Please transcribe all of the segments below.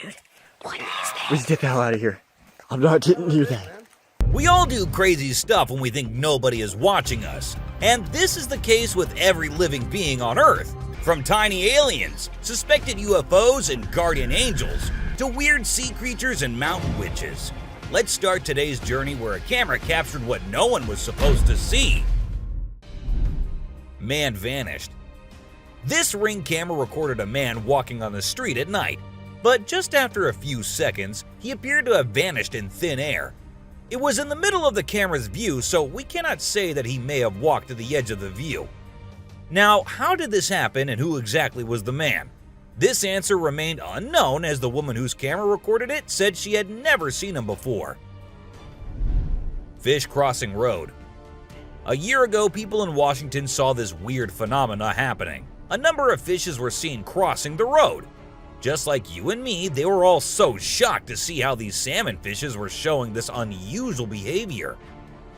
Dude, what is that? Let's get the hell out of here. I'm not getting near that. We all do crazy stuff when we think nobody is watching us. And this is the case with every living being on Earth. From tiny aliens, suspected UFOs, and guardian angels, to weird sea creatures and mountain witches. Let's start today's journey where a camera captured what no one was supposed to see. Man vanished. This Ring camera recorded a man walking on the street at night, but just after a few seconds, he appeared to have vanished in thin air. It was in the middle of the camera's view, so we cannot say that he may have walked to the edge of the view. Now, how did this happen and who exactly was the man? This answer remained unknown as the woman whose camera recorded it said she had never seen him before. Fish crossing road. A year ago, people in Washington saw this weird phenomena happening. A number of fishes were seen crossing the road. Just like you and me, they were all so shocked to see how these salmon fishes were showing this unusual behavior.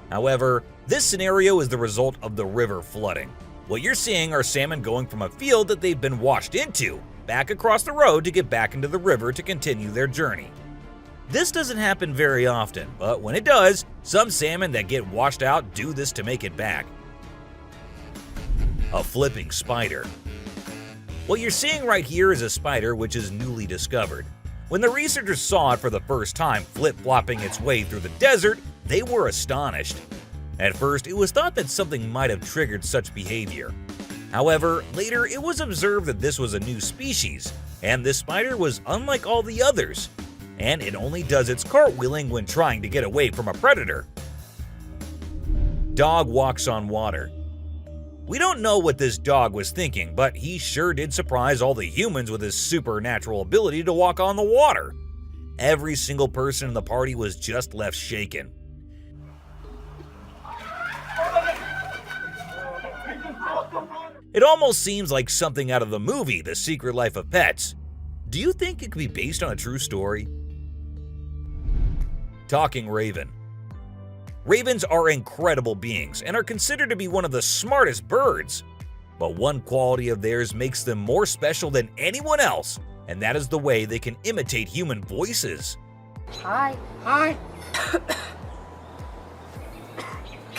However, this scenario is the result of the river flooding. What you're seeing are salmon going from a field that they've been washed into, back across the road to get back into the river to continue their journey. This doesn't happen very often, but when it does, some salmon that get washed out do this to make it back. A flipping spider. What you're seeing right here is a spider which is newly discovered. When the researchers saw it for the first time flip-flopping its way through the desert, they were astonished. At first, it was thought that something might have triggered such behavior. However, later it was observed that this was a new species, and this spider was unlike all the others, and it only does its cartwheeling when trying to get away from a predator. Dog walks on water. We don't know what this dog was thinking, but he sure did surprise all the humans with his supernatural ability to walk on the water. Every single person in the party was just left shaken. It almost seems like something out of the movie The Secret Life of Pets. Do you think it could be based on a true story? Talking raven. Ravens are incredible beings and are considered to be one of the smartest birds. But one quality of theirs makes them more special than anyone else, and that is the way they can imitate human voices. Hi. Hi.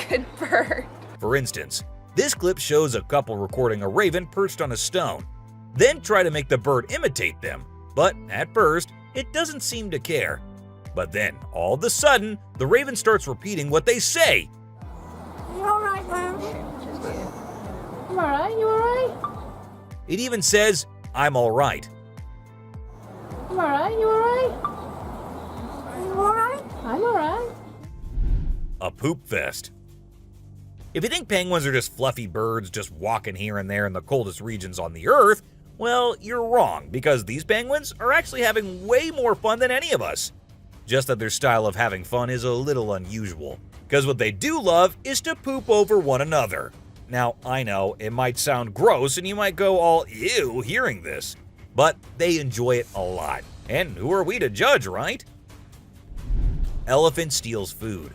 Good bird. For instance, this clip shows a couple recording a raven perched on a stone, then try to make the bird imitate them, but at first, it doesn't seem to care. But then, all of a sudden, the raven starts repeating what they say. You alright, man? I'm alright, you alright? It even says, "I'm alright." I'm alright, you alright? You alright? I'm alright. A poop fest. If you think penguins are just fluffy birds just walking here and there in the coldest regions on the Earth, well, you're wrong, because these penguins are actually having way more fun than any of us. Just that their style of having fun is a little unusual, because what they do love is to poop over one another. Now, I know, it might sound gross and you might go all ew hearing this, but they enjoy it a lot. And who are we to judge, right? Elephant steals food.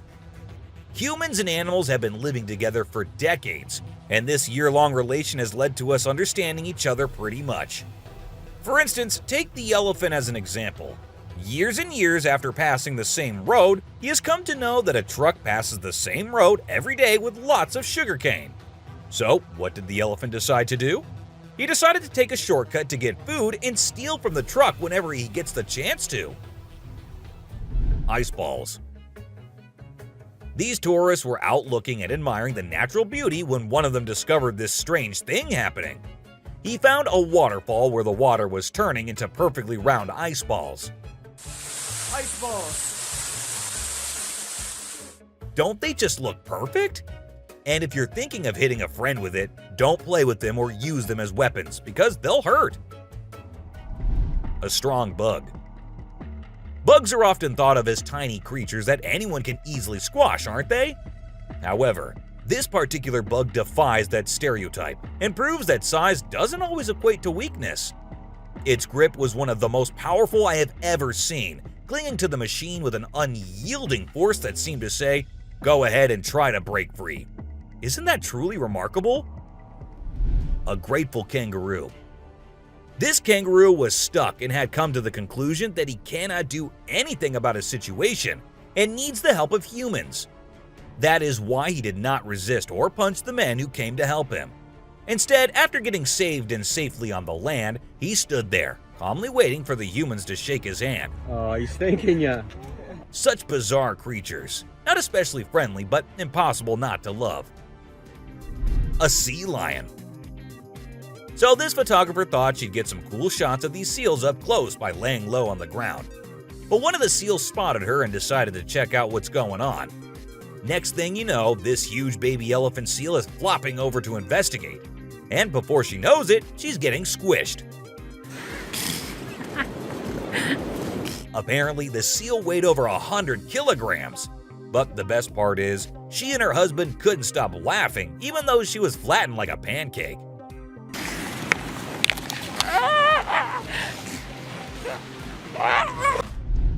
Humans and animals have been living together for decades, and this year-long relation has led to us understanding each other pretty much. For instance, take the elephant as an example. Years and years after passing the same road, he has come to know that a truck passes the same road every day with lots of sugarcane. So, what did the elephant decide to do? He decided to take a shortcut to get food and steal from the truck whenever he gets the chance to. Ice balls. These tourists were out looking and admiring the natural beauty when one of them discovered this strange thing happening. He found a waterfall where the water was turning into perfectly round ice balls. Ice balls. Don't they just look perfect? And if you're thinking of hitting a friend with it, don't play with them or use them as weapons because they'll hurt. A strong bug. Bugs are often thought of as tiny creatures that anyone can easily squash, aren't they? However, this particular bug defies that stereotype and proves that size doesn't always equate to weakness. Its grip was one of the most powerful I have ever seen, clinging to the machine with an unyielding force that seemed to say, "Go ahead and try to break free." Isn't that truly remarkable? A grateful kangaroo. This kangaroo was stuck and had come to the conclusion that he cannot do anything about his situation and needs the help of humans. That is why he did not resist or punch the men who came to help him. Instead, after getting saved and safely on the land, he stood there, calmly waiting for the humans to shake his hand. Oh, he's thanking ya. Such bizarre creatures, not especially friendly, but impossible not to love. A sea lion. So this photographer thought she'd get some cool shots of these seals up close by laying low on the ground. But one of the seals spotted her and decided to check out what's going on. Next thing you know, this huge baby elephant seal is flopping over to investigate. And before she knows it, she's getting squished. Apparently, the seal weighed over 100 kilograms. But the best part is, she and her husband couldn't stop laughing even though she was flattened like a pancake.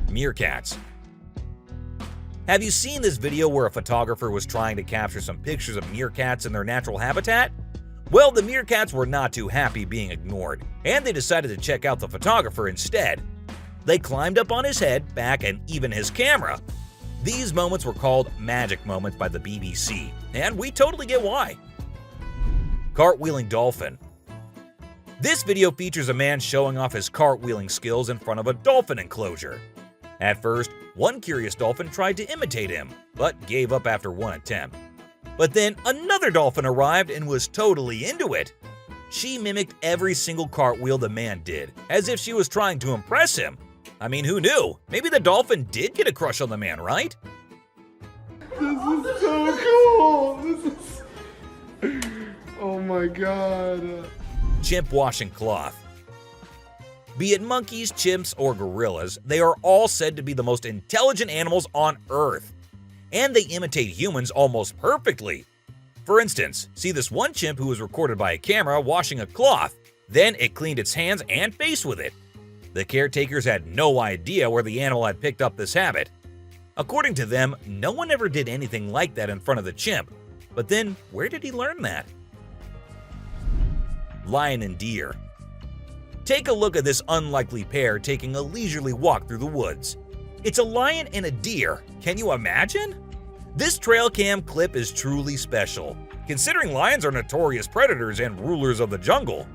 Meerkats. Have you seen this video where a photographer was trying to capture some pictures of meerkats in their natural habitat? Well, the meerkats were not too happy being ignored, and they decided to check out the photographer instead. They climbed up on his head, back, and even his camera. These moments were called magic moments by the BBC, and we totally get why. Cartwheeling dolphin. This video features a man showing off his cartwheeling skills in front of a dolphin enclosure. At first, one curious dolphin tried to imitate him, but gave up after one attempt. But then another dolphin arrived and was totally into it. She mimicked every single cartwheel the man did, as if she was trying to impress him. I mean, who knew? Maybe the dolphin did get a crush on the man, right? This is so cool. This is... Oh my god. Chimp washing cloth. Be it monkeys, chimps, or gorillas, they are all said to be the most intelligent animals on Earth. And they imitate humans almost perfectly. For instance, see this one chimp who was recorded by a camera washing a cloth. Then it cleaned its hands and face with it. The caretakers had no idea where the animal had picked up this habit. According to them, no one ever did anything like that in front of the chimp. But then, where did he learn that? Lion and deer. Take a look at this unlikely pair taking a leisurely walk through the woods. It's a lion and a deer. Can you imagine? This trail cam clip is truly special, considering lions are notorious predators and rulers of the jungle.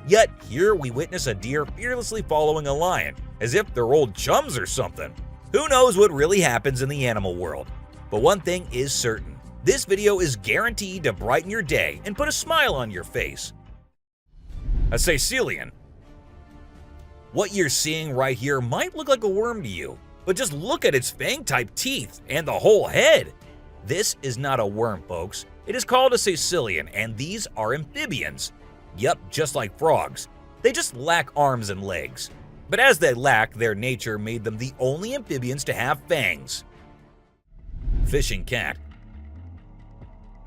Yet here we witness a deer fearlessly following a lion, as if they're old chums or something. Who knows what really happens in the animal world? But one thing is certain, this video is guaranteed to brighten your day and put a smile on your face. A Sicilian. What you're seeing right here might look like a worm to you, but just look at its fang-type teeth and the whole head. This is not a worm, folks. It is called a Sicilian, and these are amphibians. Yep, just like frogs. They just lack arms and legs. But as they lack, their nature made them the only amphibians to have fangs. Fishing cat.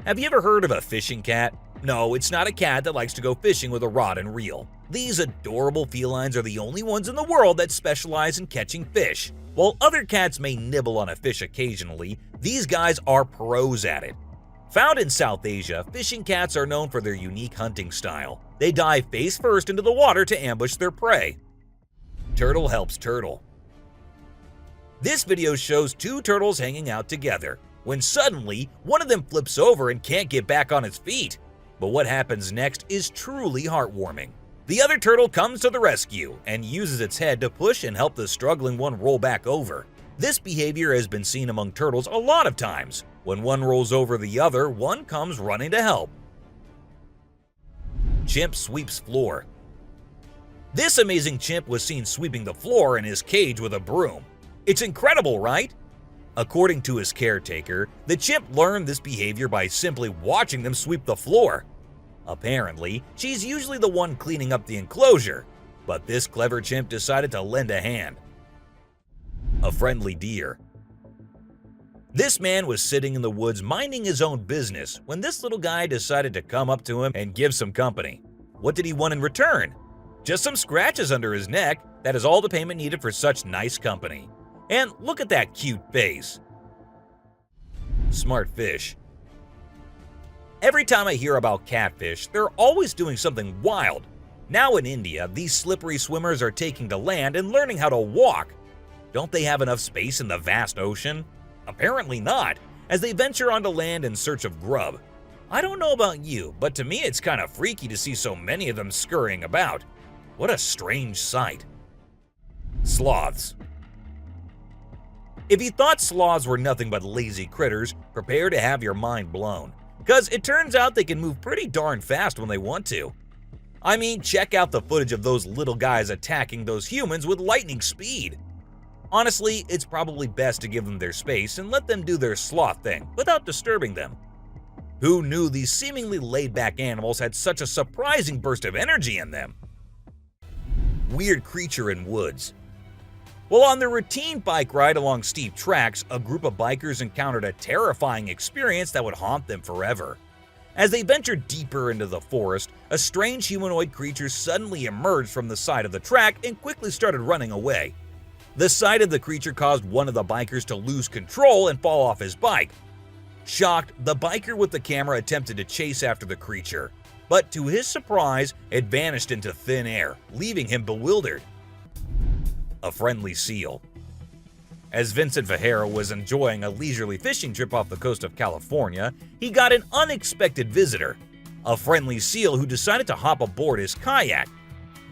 Have you ever heard of a fishing cat? No, it's not a cat that likes to go fishing with a rod and reel. These adorable felines are the only ones in the world that specialize in catching fish. While other cats may nibble on a fish occasionally, these guys are pros at it. Found in South Asia, fishing cats are known for their unique hunting style. They dive face first into the water to ambush their prey. Turtle helps turtle. This video shows two turtles hanging out together, when suddenly one of them flips over and can't get back on its feet. But what happens next is truly heartwarming. The other turtle comes to the rescue and uses its head to push and help the struggling one roll back over. This behavior has been seen among turtles a lot of times. When one rolls over the other, one comes running to help. Chimp sweeps floor. This amazing chimp was seen sweeping the floor in his cage with a broom. It's incredible, right? According to his caretaker, the chimp learned this behavior by simply watching them sweep the floor. Apparently, she's usually the one cleaning up the enclosure, but this clever chimp decided to lend a hand. A friendly deer. This man was sitting in the woods minding his own business when this little guy decided to come up to him and give some company. What did he want in return? Just some scratches under his neck. That is all the payment needed for such nice company. And look at that cute face. Smart fish. Every time I hear about catfish, they're always doing something wild. Now in India, these slippery swimmers are taking to land and learning how to walk. Don't they have enough space in the vast ocean? Apparently not, as they venture onto land in search of grub. I don't know about you, but to me it's kind of freaky to see so many of them scurrying about. What a strange sight. Sloths. If you thought sloths were nothing but lazy critters, prepare to have your mind blown. Because it turns out they can move pretty darn fast when they want to. I mean, check out the footage of those little guys attacking those humans with lightning speed. Honestly, it's probably best to give them their space and let them do their sloth thing without disturbing them. Who knew these seemingly laid-back animals had such a surprising burst of energy in them? Weird creature in woods. Well, on their routine bike ride along steep tracks, a group of bikers encountered a terrifying experience that would haunt them forever. As they ventured deeper into the forest, a strange humanoid creature suddenly emerged from the side of the track and quickly started running away. The sight of the creature caused one of the bikers to lose control and fall off his bike. Shocked, the biker with the camera attempted to chase after the creature, but to his surprise, it vanished into thin air, leaving him bewildered. A friendly seal. As Vincent Vajera was enjoying a leisurely fishing trip off the coast of California, he got an unexpected visitor, a friendly seal who decided to hop aboard his kayak.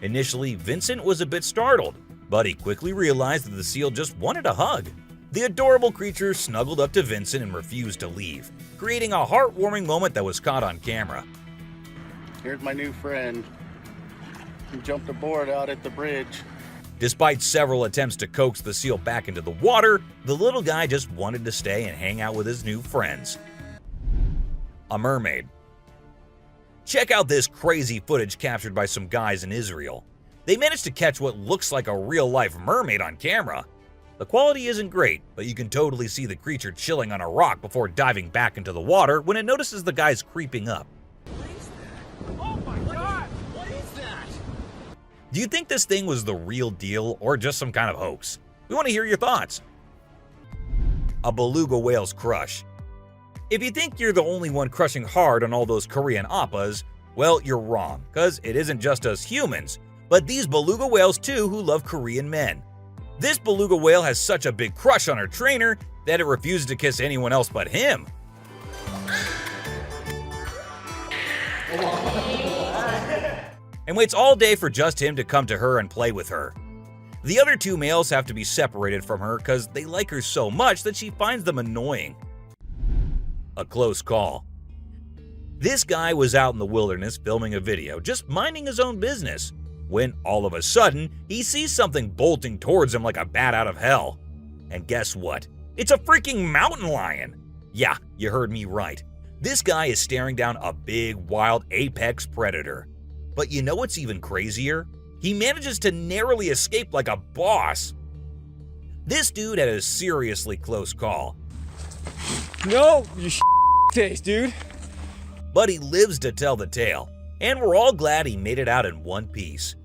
Initially, Vincent was a bit startled, but he quickly realized that the seal just wanted a hug. The adorable creature snuggled up to Vincent and refused to leave, creating a heartwarming moment that was caught on camera. Here's my new friend. He jumped aboard out at the bridge. Despite several attempts to coax the seal back into the water, the little guy just wanted to stay and hang out with his new friends. A mermaid. Check out this crazy footage captured by some guys in Israel. They managed to catch what looks like a real-life mermaid on camera. The quality isn't great, but you can totally see the creature chilling on a rock before diving back into the water when it notices the guys creeping up. Oh my God! What is that? Do you think this thing was the real deal or just some kind of hoax? We want to hear your thoughts. A beluga whale's crush. If you think you're the only one crushing hard on all those Korean oppas, well, you're wrong, because it isn't just us humans, but these beluga whales too who love Korean men. This beluga whale has such a big crush on her trainer that it refuses to kiss anyone else but him. And waits all day for just him to come to her and play with her. The other two males have to be separated from her because they like her so much that she finds them annoying. A close call. This guy was out in the wilderness filming a video, just minding his own business, when all of a sudden, he sees something bolting towards him like a bat out of hell. And guess what? It's a freaking mountain lion! Yeah, you heard me right. This guy is staring down a big, wild apex predator. But you know what's even crazier? He manages to narrowly escape like a boss. This dude had a seriously close call. No, you taste, dude. But he lives to tell the tale, and we're all glad he made it out in one piece.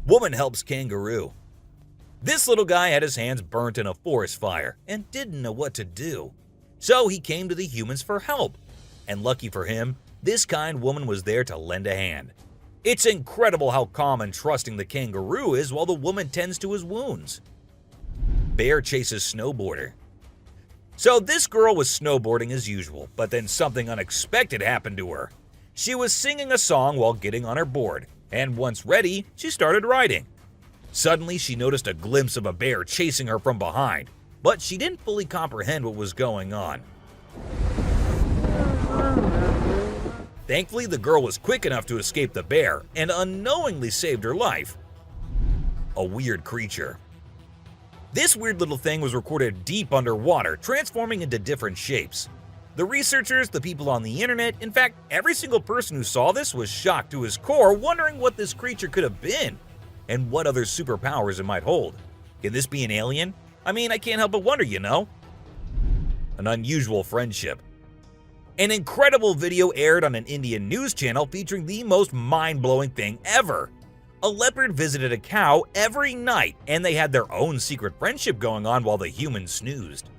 Woman helps kangaroo. This little guy had his hands burnt in a forest fire and didn't know what to do. So he came to the humans for help. And lucky for him, this kind woman was there to lend a hand. It's incredible how calm and trusting the kangaroo is while the woman tends to his wounds. Bear chases snowboarder. So this girl was snowboarding as usual, but then something unexpected happened to her. She was singing a song while getting on her board, and once ready, she started riding. Suddenly, she noticed a glimpse of a bear chasing her from behind, but she didn't fully comprehend what was going on. Thankfully, the girl was quick enough to escape the bear and unknowingly saved her life. A weird creature. This weird little thing was recorded deep underwater, transforming into different shapes. The researchers, the people on the internet, in fact, every single person who saw this was shocked to his core, wondering what this creature could have been and what other superpowers it might hold. Can this be an alien? I mean, I can't help but wonder, you know? An unusual friendship. An incredible video aired on an Indian news channel featuring the most mind-blowing thing ever. A leopard visited a cow every night, and they had their own secret friendship going on while the humans snoozed.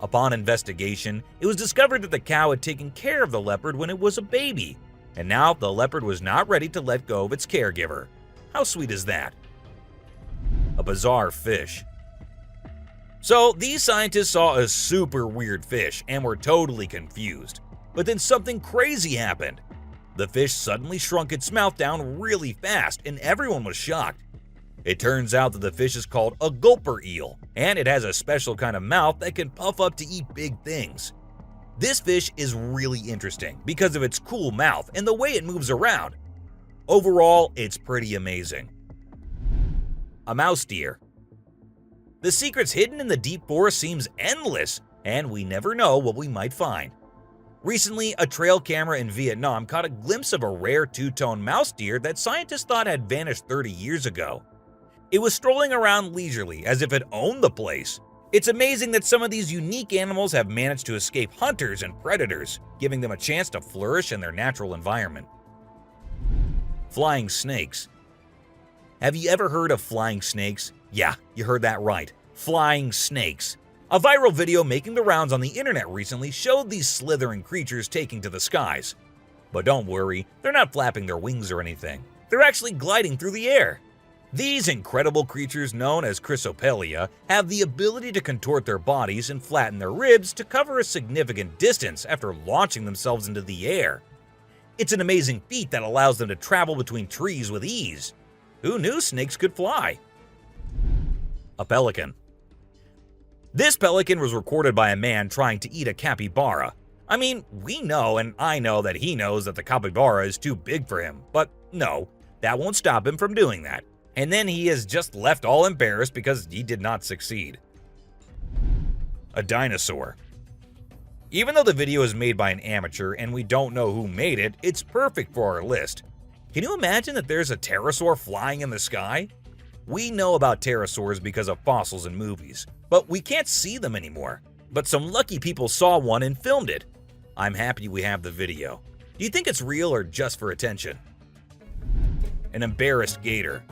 Upon investigation, it was discovered that the cow had taken care of the leopard when it was a baby. and now the leopard was not ready to let go of its caregiver. How sweet is that? A bizarre fish. So these scientists saw a super weird fish and were totally confused. But then something crazy happened. The fish suddenly shrunk its mouth down really fast and everyone was shocked. It turns out that the fish is called a gulper eel, and it has a special kind of mouth that can puff up to eat big things. This fish is really interesting because of its cool mouth and the way it moves around. Overall, it's pretty amazing. A mouse deer. The secrets hidden in the deep forest seems endless, and we never know what we might find. Recently, a trail camera in Vietnam caught a glimpse of a rare two-tone mouse deer that scientists thought had vanished 30 years ago. It was strolling around leisurely as if it owned the place. It's amazing that some of these unique animals have managed to escape hunters and predators, giving them a chance to flourish in their natural environment. Flying snakes. Have you ever heard of flying snakes? Yeah, you heard that right. Flying snakes. A viral video making the rounds on the internet recently showed these slithering creatures taking to the skies. But don't worry, they're not flapping their wings or anything. They're actually gliding through the air. These incredible creatures, known as chrysopelia, have the ability to contort their bodies and flatten their ribs to cover a significant distance after launching themselves into the air. It's an amazing feat that allows them to travel between trees with ease. Who knew snakes could fly? A pelican. This pelican was recorded by a man trying to eat a capybara. I mean, we know and I know that he knows that the capybara is too big for him, but no, that won't stop him from doing that. And then he is just left all embarrassed because he did not succeed. A dinosaur. Even though the video is made by an amateur and we don't know who made it, it's perfect for our list. Can you imagine that there's a pterosaur flying in the sky? We know about pterosaurs because of fossils in movies, but we can't see them anymore. But some lucky people saw one and filmed it. I'm happy we have the video. Do you think it's real or just for attention? An embarrassed gator.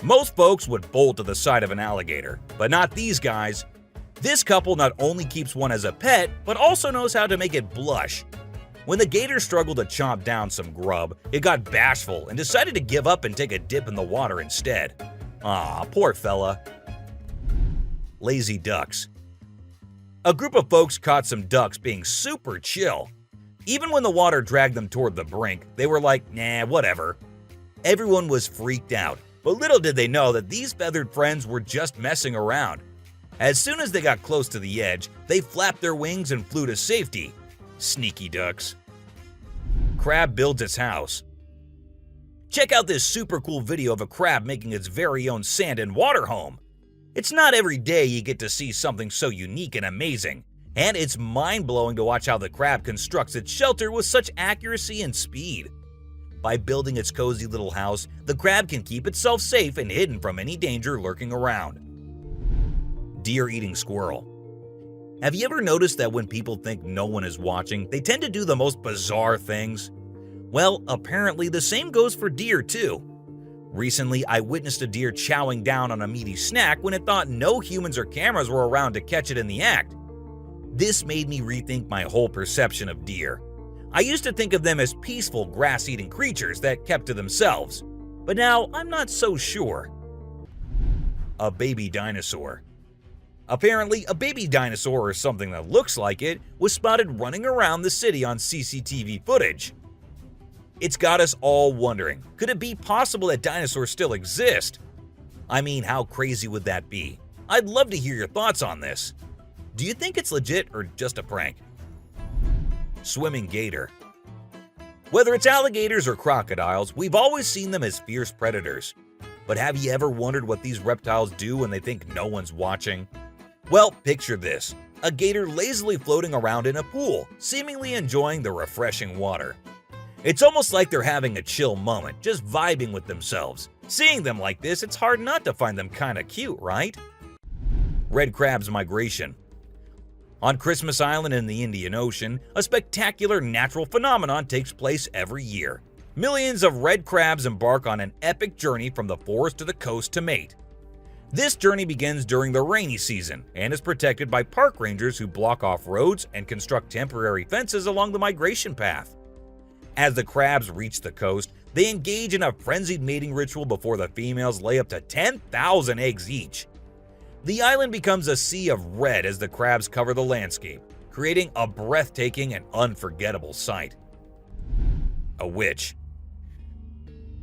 Most folks would bolt to the side of an alligator, but not these guys. This couple not only keeps one as a pet, but also knows how to make it blush. When the gator struggled to chomp down some grub, it got bashful and decided to give up and take a dip in the water instead. Aw, poor fella. Lazy ducks. A group of folks caught some ducks being super chill. Even when the water dragged them toward the brink, they were like, nah, whatever. Everyone was freaked out. But little did they know that these feathered friends were just messing around. As soon as they got close to the edge, they flapped their wings and flew to safety. Sneaky ducks. Crab builds its house. Check out this super cool video of a crab making its very own sand and water home. It's not every day you get to see something so unique and amazing, and it's mind-blowing to watch how the crab constructs its shelter with such accuracy and speed. By building its cozy little house, the crab can keep itself safe and hidden from any danger lurking around. Deer eating squirrel. Have you ever noticed that when people think no one is watching, they tend to do the most bizarre things? Well, apparently the same goes for deer too. Recently, I witnessed a deer chowing down on a meaty snack when it thought no humans or cameras were around to catch it in the act. This made me rethink my whole perception of deer. I used to think of them as peaceful grass-eating creatures that kept to themselves, but now I'm not so sure. A baby dinosaur. Apparently, a baby dinosaur, or something that looks like it, was spotted running around the city on CCTV footage. It's got us all wondering, could it be possible that dinosaurs still exist? I mean, how crazy would that be? I'd love to hear your thoughts on this. Do you think it's legit or just a prank? Swimming gator. Whether it's alligators or crocodiles, we've always seen them as fierce predators. But have you ever wondered what these reptiles do when they think no one's watching? Well, picture this. A gator lazily floating around in a pool, seemingly enjoying the refreshing water. It's almost like they're having a chill moment, just vibing with themselves. Seeing them like this, it's hard not to find them kinda cute, right? Red crab's migration. On Christmas Island in the Indian Ocean, a spectacular natural phenomenon takes place every year. Millions of red crabs embark on an epic journey from the forest to the coast to mate. This journey begins during the rainy season and is protected by park rangers who block off roads and construct temporary fences along the migration path. As the crabs reach the coast, they engage in a frenzied mating ritual before the females lay up to 10,000 eggs each. The island becomes a sea of red as the crabs cover the landscape, creating a breathtaking and unforgettable sight. A witch.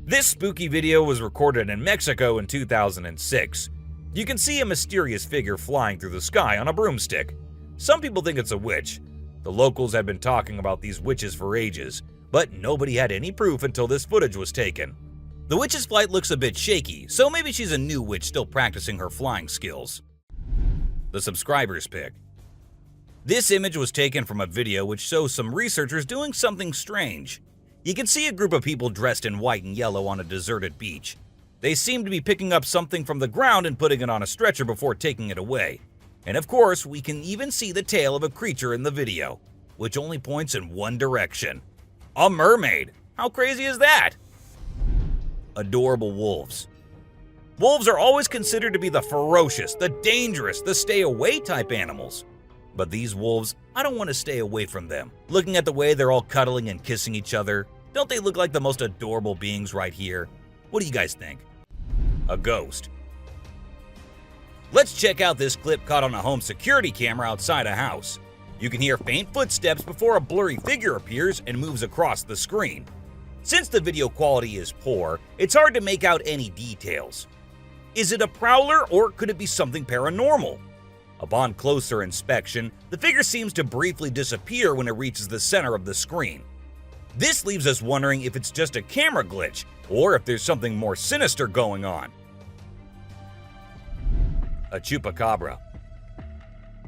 This spooky video was recorded in Mexico in 2006. You can see a mysterious figure flying through the sky on a broomstick. Some people think it's a witch. The locals had been talking about these witches for ages, but nobody had any proof until this footage was taken. The witch's flight looks a bit shaky, so maybe she's a new witch still practicing her flying skills. The subscribers pick. This image was taken from a video which shows some researchers doing something strange. You can see a group of people dressed in white and yellow on a deserted beach. They seem to be picking up something from the ground and putting it on a stretcher before taking it away. And of course, we can even see the tail of a creature in the video, which only points in one direction. A mermaid! How crazy is that? Adorable wolves. Wolves are always considered to be the ferocious, the dangerous, the stay-away type animals. But these wolves, I don't want to stay away from them. Looking at the way they're all cuddling and kissing each other, don't they look like the most adorable beings right here? What do you guys think? A ghost. Let's check out this clip caught on a home security camera outside a house. You can hear faint footsteps before a blurry figure appears and moves across the screen. Since the video quality is poor, it's hard to make out any details. Is it a prowler or could it be something paranormal? Upon closer inspection, the figure seems to briefly disappear when it reaches the center of the screen. This leaves us wondering if it's just a camera glitch or if there's something more sinister going on. A chupacabra.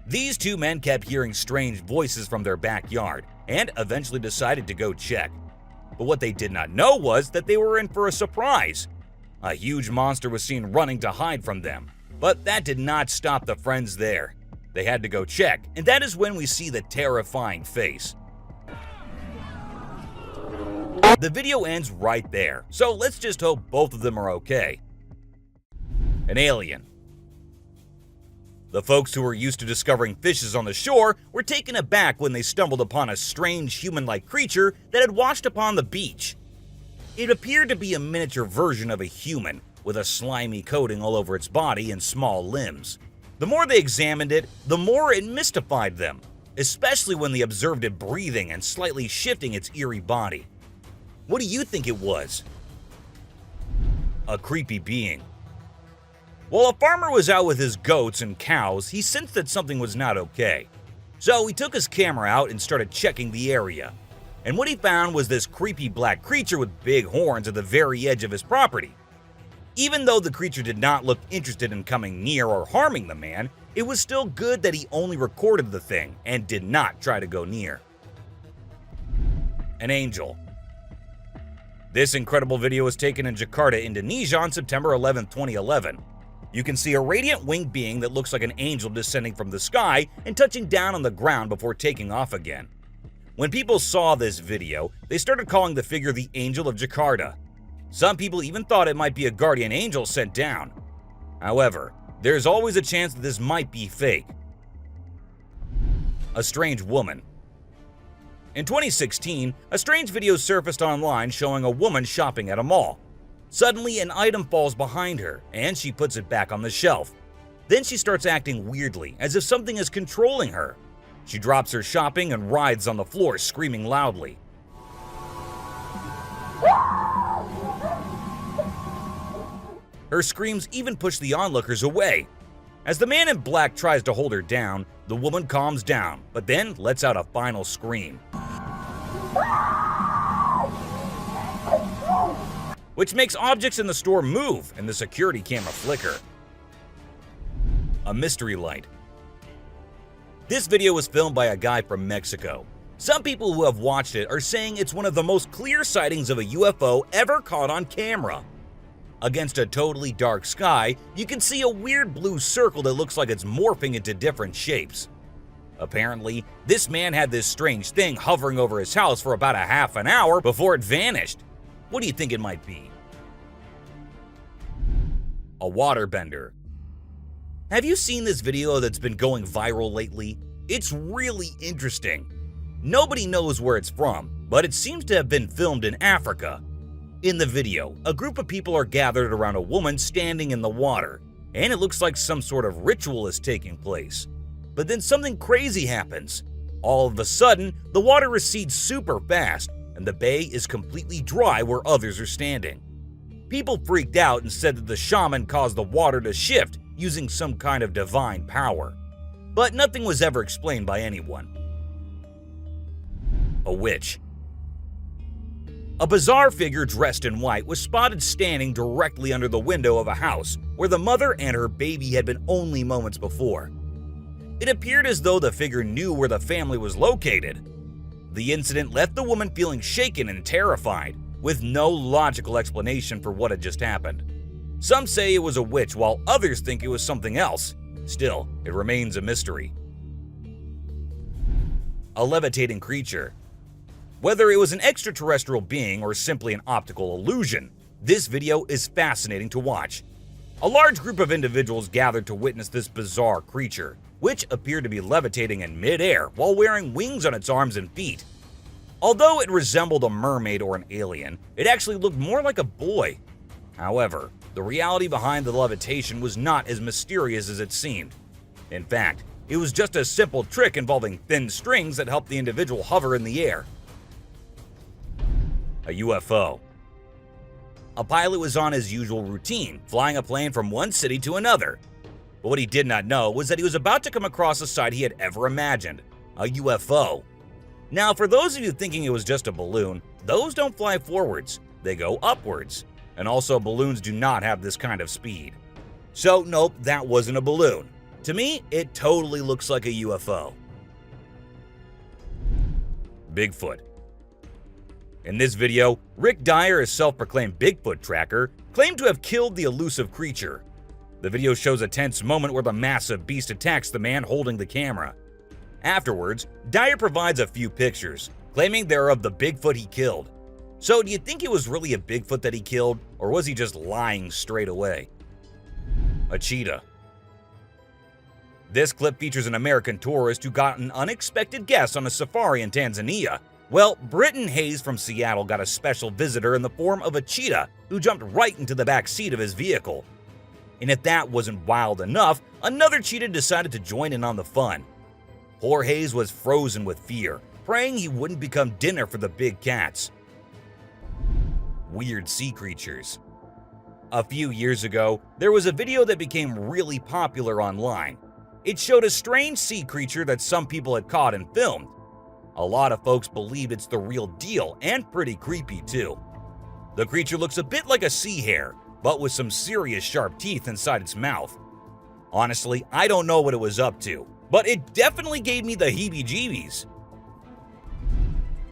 These two men kept hearing strange voices from their backyard and eventually decided to go check. But what they did not know was that they were in for a surprise. A huge monster was seen running to hide from them, but that did not stop the friends there. They had to go check, and that is when we see the terrifying face. The video ends right there, so let's just hope both of them are okay. An alien. The folks who were used to discovering fishes on the shore were taken aback when they stumbled upon a strange human-like creature that had washed upon the beach. It appeared to be a miniature version of a human, with a slimy coating all over its body and small limbs. The more they examined it, the more it mystified them, especially when they observed it breathing and slightly shifting its eerie body. What do you think it was? A creepy being. While a farmer was out with his goats and cows, he sensed that something was not okay. So he took his camera out and started checking the area. And what he found was this creepy black creature with big horns at the very edge of his property. Even though the creature did not look interested in coming near or harming the man, it was still good that he only recorded the thing and did not try to go near. An angel. This incredible video was taken in Jakarta, Indonesia on September 11, 2011. You can see a radiant winged being that looks like an angel descending from the sky and touching down on the ground before taking off again. When people saw this video, they started calling the figure the Angel of Jakarta. Some people even thought it might be a guardian angel sent down. However, there's always a chance that this might be fake. A strange woman. In 2016, a strange video surfaced online showing a woman shopping at a mall. Suddenly, an item falls behind her, and she puts it back on the shelf. Then she starts acting weirdly, as if something is controlling her. She drops her shopping and writhes on the floor, screaming loudly. Her screams even push the onlookers away. As the man in black tries to hold her down, the woman calms down, but then lets out a final scream, which makes objects in the store move and the security camera flicker. A mystery light. This video was filmed by a guy from Mexico. Some people who have watched it are saying it's one of the most clear sightings of a UFO ever caught on camera. Against a totally dark sky, you can see a weird blue circle that looks like it's morphing into different shapes. Apparently, this man had this strange thing hovering over his house for about a half an hour before it vanished. What do you think it might be? A waterbender. Have you seen this video that's been going viral lately? It's really interesting. Nobody knows where it's from, but it seems to have been filmed in Africa. In the video, a group of people are gathered around a woman standing in the water, and it looks like some sort of ritual is taking place. But then something crazy happens. All of a sudden, the water recedes super fast, and the bay is completely dry where others are standing. People freaked out and said that the shaman caused the water to shift using some kind of divine power. But nothing was ever explained by anyone. A witch. A bizarre figure dressed in white was spotted standing directly under the window of a house where the mother and her baby had been only moments before. It appeared as though the figure knew where the family was located. The incident left the woman feeling shaken and terrified, with no logical explanation for what had just happened. Some say it was a witch, while others think it was something else. Still, it remains a mystery. A levitating creature. Whether it was an extraterrestrial being or simply an optical illusion, this video is fascinating to watch. A large group of individuals gathered to witness this bizarre creature, which appeared to be levitating in mid-air while wearing wings on its arms and feet. Although it resembled a mermaid or an alien, it actually looked more like a boy. However, the reality behind the levitation was not as mysterious as it seemed. In fact, it was just a simple trick involving thin strings that helped the individual hover in the air. A UFO. A pilot was on his usual routine, flying a plane from one city to another. But what he did not know was that he was about to come across a sight he had ever imagined, a UFO. Now, for those of you thinking it was just a balloon, those don't fly forwards, they go upwards. And also, balloons do not have this kind of speed. So nope, that wasn't a balloon. To me, it totally looks like a UFO. Bigfoot. In this video, Rick Dyer, a self-proclaimed Bigfoot tracker, claimed to have killed the elusive creature. The video shows a tense moment where the massive beast attacks the man holding the camera. Afterwards, Dyer provides a few pictures, claiming they're of the Bigfoot he killed. So do you think it was really a Bigfoot that he killed, or was he just lying straight away? A cheetah. This clip features an American tourist who got an unexpected guest on a safari in Tanzania. Well, Britton Hayes from Seattle got a special visitor in the form of a cheetah who jumped right into the back seat of his vehicle. And if that wasn't wild enough, another cheetah decided to join in on the fun. Poor Hayes was frozen with fear, praying he wouldn't become dinner for the big cats. Weird sea creatures. A few years ago, there was a video that became really popular online. It showed a strange sea creature that some people had caught and filmed. A lot of folks believe it's the real deal and pretty creepy too. The creature looks a bit like a sea hare, but with some serious sharp teeth inside its mouth. Honestly, I don't know what it was up to, but it definitely gave me the heebie-jeebies.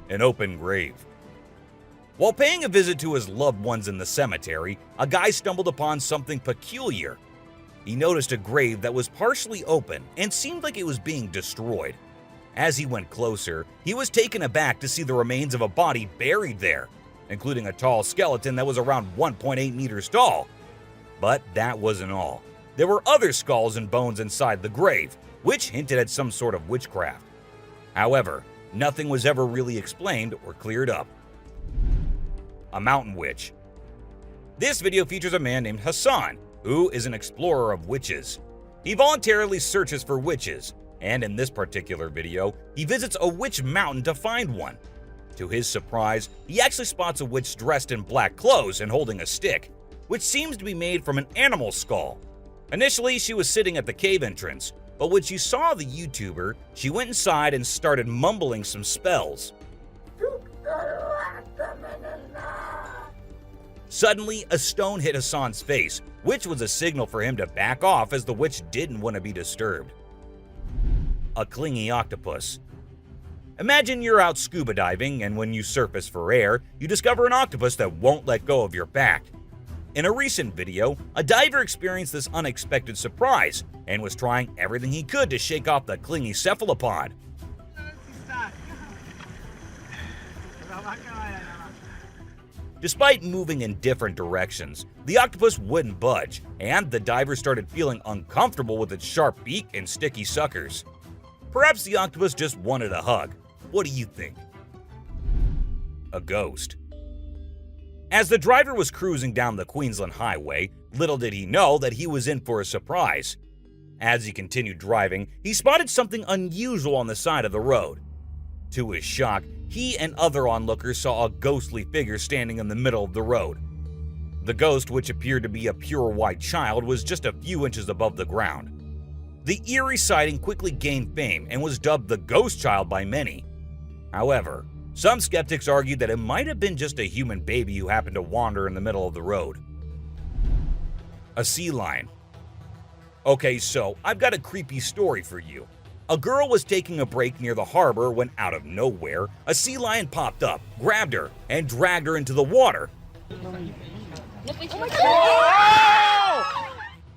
An open grave. While paying a visit to his loved ones in the cemetery, a guy stumbled upon something peculiar. He noticed a grave that was partially open and seemed like it was being destroyed. As he went closer, he was taken aback to see the remains of a body buried there, including a tall skeleton that was around 1.8 meters tall. But that wasn't all. There were other skulls and bones inside the grave, which hinted at some sort of witchcraft. However, nothing was ever really explained or cleared up. A mountain witch. This video features a man named Hassan, who is an explorer of witches. He voluntarily searches for witches, and in this particular video, he visits a witch mountain to find one. To his surprise, he actually spots a witch dressed in black clothes and holding a stick, which seems to be made from an animal skull. Initially, she was sitting at the cave entrance, but when she saw the YouTuber, she went inside and started mumbling some spells. Suddenly, a stone hit Hassan's face, which was a signal for him to back off as the witch didn't want to be disturbed. A clingy octopus. Imagine you're out scuba diving, and when you surface for air, you discover an octopus that won't let go of your back. In a recent video, a diver experienced this unexpected surprise and was trying everything he could to shake off the clingy cephalopod. Despite moving in different directions, the octopus wouldn't budge, and the diver started feeling uncomfortable with its sharp beak and sticky suckers. Perhaps the octopus just wanted a hug. What do you think? A ghost. As the driver was cruising down the Queensland Highway, little did he know that he was in for a surprise. As he continued driving, he spotted something unusual on the side of the road. To his shock, he and other onlookers saw a ghostly figure standing in the middle of the road. The ghost, which appeared to be a pure white child, was just a few inches above the ground. The eerie sighting quickly gained fame and was dubbed the Ghost Child by many. However, some skeptics argued that it might have been just a human baby who happened to wander in the middle of the road. A sea lion. Okay, so I've got a creepy story for you. A girl was taking a break near the harbor when, out of nowhere, a sea lion popped up, grabbed her, and dragged her into the water.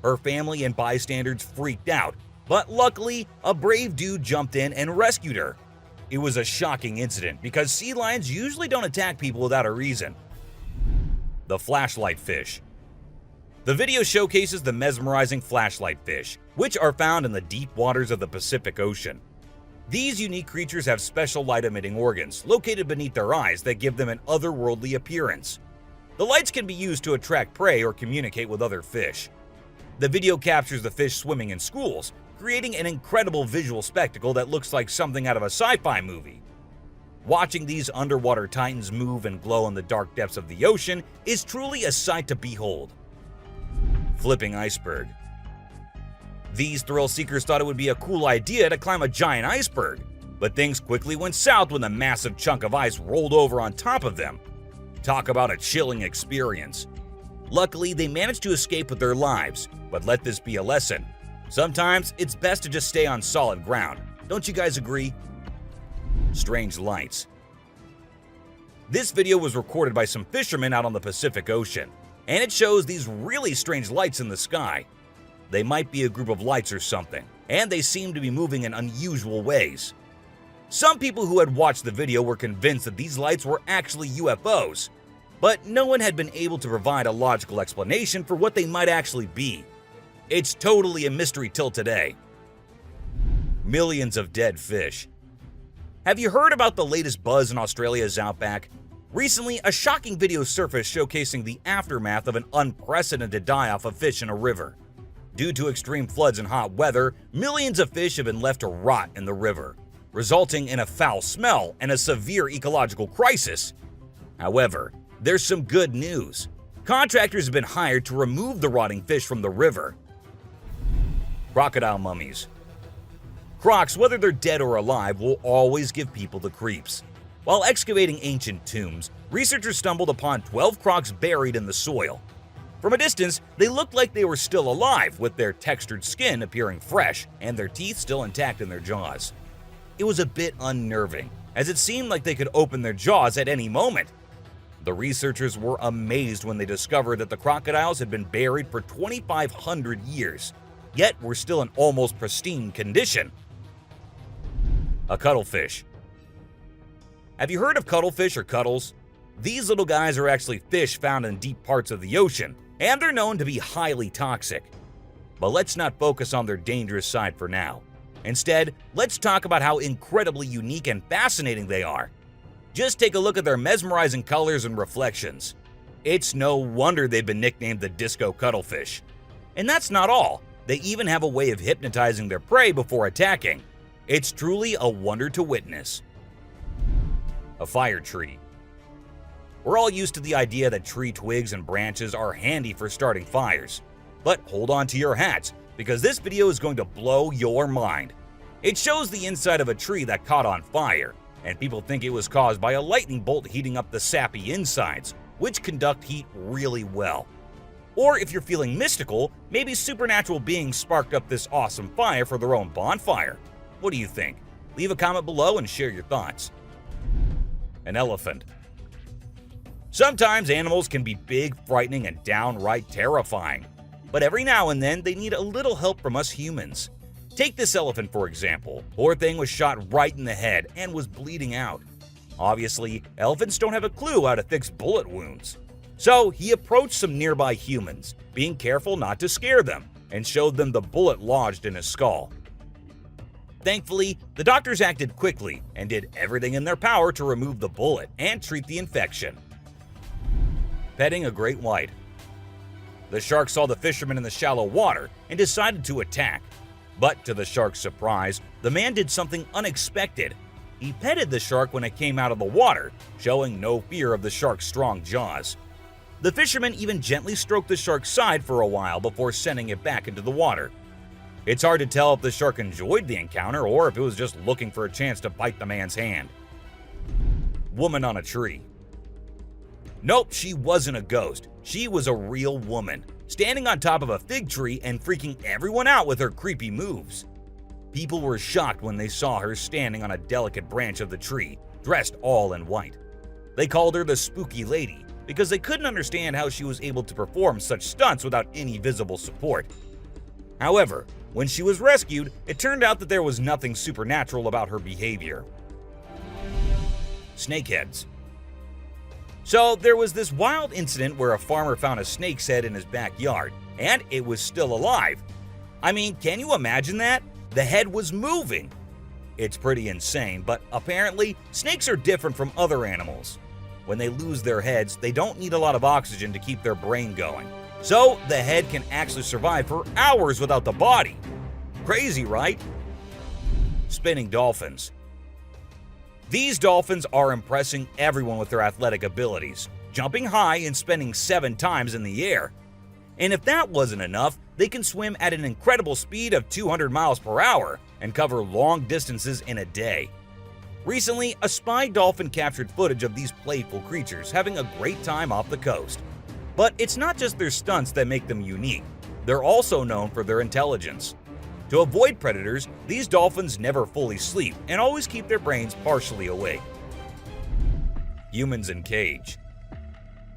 Her family and bystanders freaked out, but luckily, a brave dude jumped in and rescued her. It was a shocking incident because sea lions usually don't attack people without a reason. The flashlight fish. The video showcases the mesmerizing flashlight fish, which are found in the deep waters of the Pacific Ocean. These unique creatures have special light-emitting organs located beneath their eyes that give them an otherworldly appearance. The lights can be used to attract prey or communicate with other fish. The video captures the fish swimming in schools, creating an incredible visual spectacle that looks like something out of a sci-fi movie. Watching these underwater titans move and glow in the dark depths of the ocean is truly a sight to behold. Flipping iceberg. These thrill seekers thought it would be a cool idea to climb a giant iceberg, but things quickly went south when a massive chunk of ice rolled over on top of them. Talk about a chilling experience. Luckily, they managed to escape with their lives, but let this be a lesson. Sometimes it's best to just stay on solid ground. Don't you guys agree? Strange lights. This video was recorded by some fishermen out on the Pacific Ocean, and it shows these really strange lights in the sky. They might be a group of lights or something, and they seem to be moving in unusual ways. Some people who had watched the video were convinced that these lights were actually UFOs, but no one had been able to provide a logical explanation for what they might actually be. It's totally a mystery till today. Millions of dead fish. Have you heard about the latest buzz in Australia's outback? Recently, a shocking video surfaced showcasing the aftermath of an unprecedented die-off of fish in a river. Due to extreme floods and hot weather, millions of fish have been left to rot in the river, resulting in a foul smell and a severe ecological crisis. However, there's some good news. Contractors have been hired to remove the rotting fish from the river. Crocodile mummies. Crocs, whether they're dead or alive, will always give people the creeps. While excavating ancient tombs, researchers stumbled upon 12 crocs buried in the soil. From a distance, they looked like they were still alive, with their textured skin appearing fresh and their teeth still intact in their jaws. It was a bit unnerving, as it seemed like they could open their jaws at any moment. The researchers were amazed when they discovered that the crocodiles had been buried for 2,500 years, yet were still in almost pristine condition. A cuttlefish. Have you heard of cuttlefish or cuttles? These little guys are actually fish found in deep parts of the ocean, and they're known to be highly toxic. But let's not focus on their dangerous side for now. Instead, let's talk about how incredibly unique and fascinating they are. Just take a look at their mesmerizing colors and reflections. It's no wonder they've been nicknamed the disco cuttlefish. And that's not all. They even have a way of hypnotizing their prey before attacking. It's truly a wonder to witness. A fire tree. We're all used to the idea that tree twigs and branches are handy for starting fires. But hold on to your hats, because this video is going to blow your mind. It shows the inside of a tree that caught on fire, and people think it was caused by a lightning bolt heating up the sappy insides, which conduct heat really well. Or if you're feeling mystical, maybe supernatural beings sparked up this awesome fire for their own bonfire. What do you think? Leave a comment below and share your thoughts. An elephant. Sometimes animals can be big, frightening, and downright terrifying. But every now and then, they need a little help from us humans. Take this elephant for example. Poor thing was shot right in the head and was bleeding out. Obviously, elephants don't have a clue how to fix bullet wounds. So he approached some nearby humans, being careful not to scare them, and showed them the bullet lodged in his skull. Thankfully, the doctors acted quickly and did everything in their power to remove the bullet and treat the infection. Petting a great white. The shark saw the fisherman in the shallow water and decided to attack. But to the shark's surprise, the man did something unexpected. He petted the shark when it came out of the water, showing no fear of the shark's strong jaws. The fisherman even gently stroked the shark's side for a while before sending it back into the water. It's hard to tell if the shark enjoyed the encounter or if it was just looking for a chance to bite the man's hand. Woman on a tree. Nope, she wasn't a ghost. She was a real woman, standing on top of a fig tree and freaking everyone out with her creepy moves. People were shocked when they saw her standing on a delicate branch of the tree, dressed all in white. They called her the Spooky Lady because they couldn't understand how she was able to perform such stunts without any visible support. However, when she was rescued, it turned out that there was nothing supernatural about her behavior. Snakeheads. So there was this wild incident where a farmer found a snake's head in his backyard, and it was still alive. I mean, can you imagine that? The head was moving. It's pretty insane, but apparently snakes are different from other animals. When they lose their heads, they don't need a lot of oxygen to keep their brain going. So the head can actually survive for hours without the body. Crazy, right? Spinning dolphins. These dolphins are impressing everyone with their athletic abilities, jumping high and spinning 7 times in the air. And if that wasn't enough, they can swim at an incredible speed of 200 miles per hour and cover long distances in a day. Recently, a spy dolphin captured footage of these playful creatures having a great time off the coast. But it's not just their stunts that make them unique. They're also known for their intelligence. To avoid predators, these dolphins never fully sleep and always keep their brains partially awake. Humans in cage.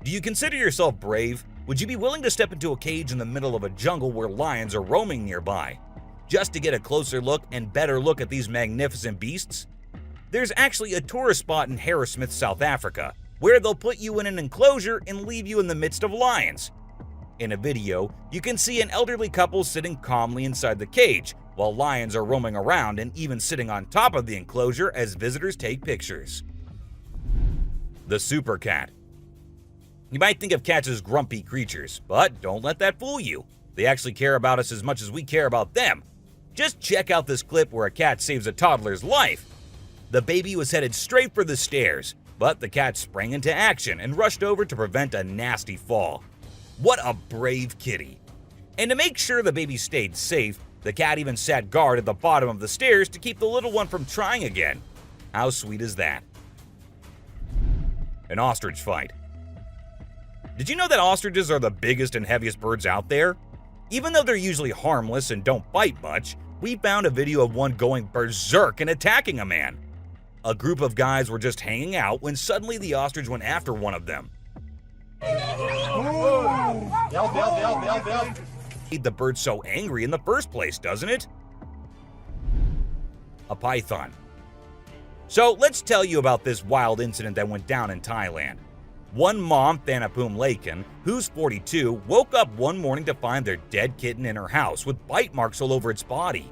Do you consider yourself brave? Would you be willing to step into a cage in the middle of a jungle where lions are roaming nearby, just to get a closer look and better look at these magnificent beasts? There's actually a tourist spot in Harrismith, South Africa, where they'll put you in an enclosure and leave you in the midst of lions. In a video, you can see an elderly couple sitting calmly inside the cage, while lions are roaming around and even sitting on top of the enclosure as visitors take pictures. The super cat. You might think of cats as grumpy creatures, but don't let that fool you. They actually care about us as much as we care about them. Just check out this clip where a cat saves a toddler's life. The baby was headed straight for the stairs, but the cat sprang into action and rushed over to prevent a nasty fall. What a brave kitty. And to make sure the baby stayed safe, the cat even sat guard at the bottom of the stairs to keep the little one from trying again. How sweet is that? An ostrich fight. Did you know that ostriches are the biggest and heaviest birds out there? Even though they're usually harmless and don't bite much, we found a video of one going berserk and attacking a man. A group of guys were just hanging out when suddenly the ostrich went after one of them. Made the bird so angry in the first place, doesn't it? A python. So let's tell you about this wild incident that went down in Thailand. One mom, Thanapum Laken, who's 42, woke up one morning to find their dead kitten in her house with bite marks all over its body.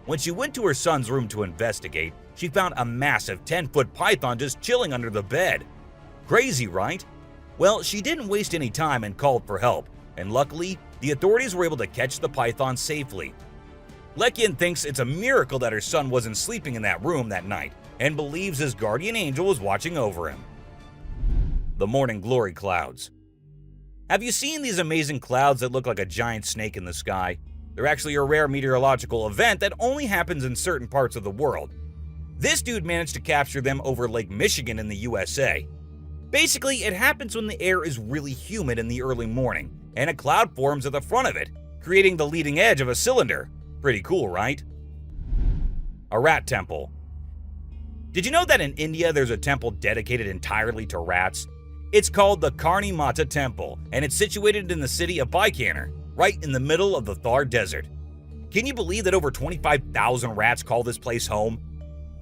When she went to her son's room to investigate, she found a massive 10-foot python just chilling under the bed. Crazy, right? Well, she didn't waste any time and called for help, and luckily, the authorities were able to catch the python safely. Lekian thinks it's a miracle that her son wasn't sleeping in that room that night, and believes his guardian angel was watching over him. The morning glory clouds. Have you seen these amazing clouds that look like a giant snake in the sky? They're actually a rare meteorological event that only happens in certain parts of the world. This dude managed to capture them over Lake Michigan in the USA. Basically, it happens when the air is really humid in the early morning, and a cloud forms at the front of it, creating the leading edge of a cylinder. Pretty cool, right? A rat temple. Did you know that in India there's a temple dedicated entirely to rats? It's called the Karni Mata Temple, and it's situated in the city of Bikaner, right in the middle of the Thar Desert. Can you believe that over 25,000 rats call this place home?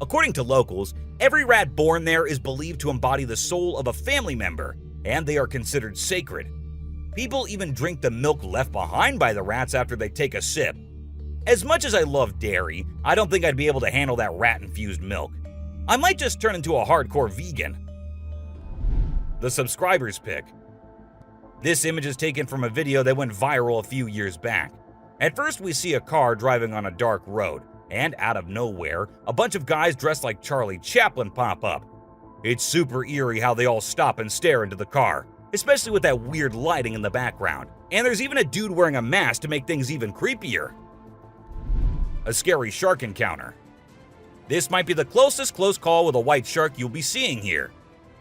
According to locals, every rat born there is believed to embody the soul of a family member, and they are considered sacred. People even drink the milk left behind by the rats after they take a sip. As much as I love dairy, I don't think I'd be able to handle that rat-infused milk. I might just turn into a hardcore vegan. The subscribers pick. This image is taken from a video that went viral a few years back. At first we see a car driving on a dark road, and out of nowhere, a bunch of guys dressed like Charlie Chaplin pop up. It's super eerie how they all stop and stare into the car, especially with that weird lighting in the background. And there's even a dude wearing a mask to make things even creepier. A scary shark encounter. This might be the closest close call with a white shark you'll be seeing here.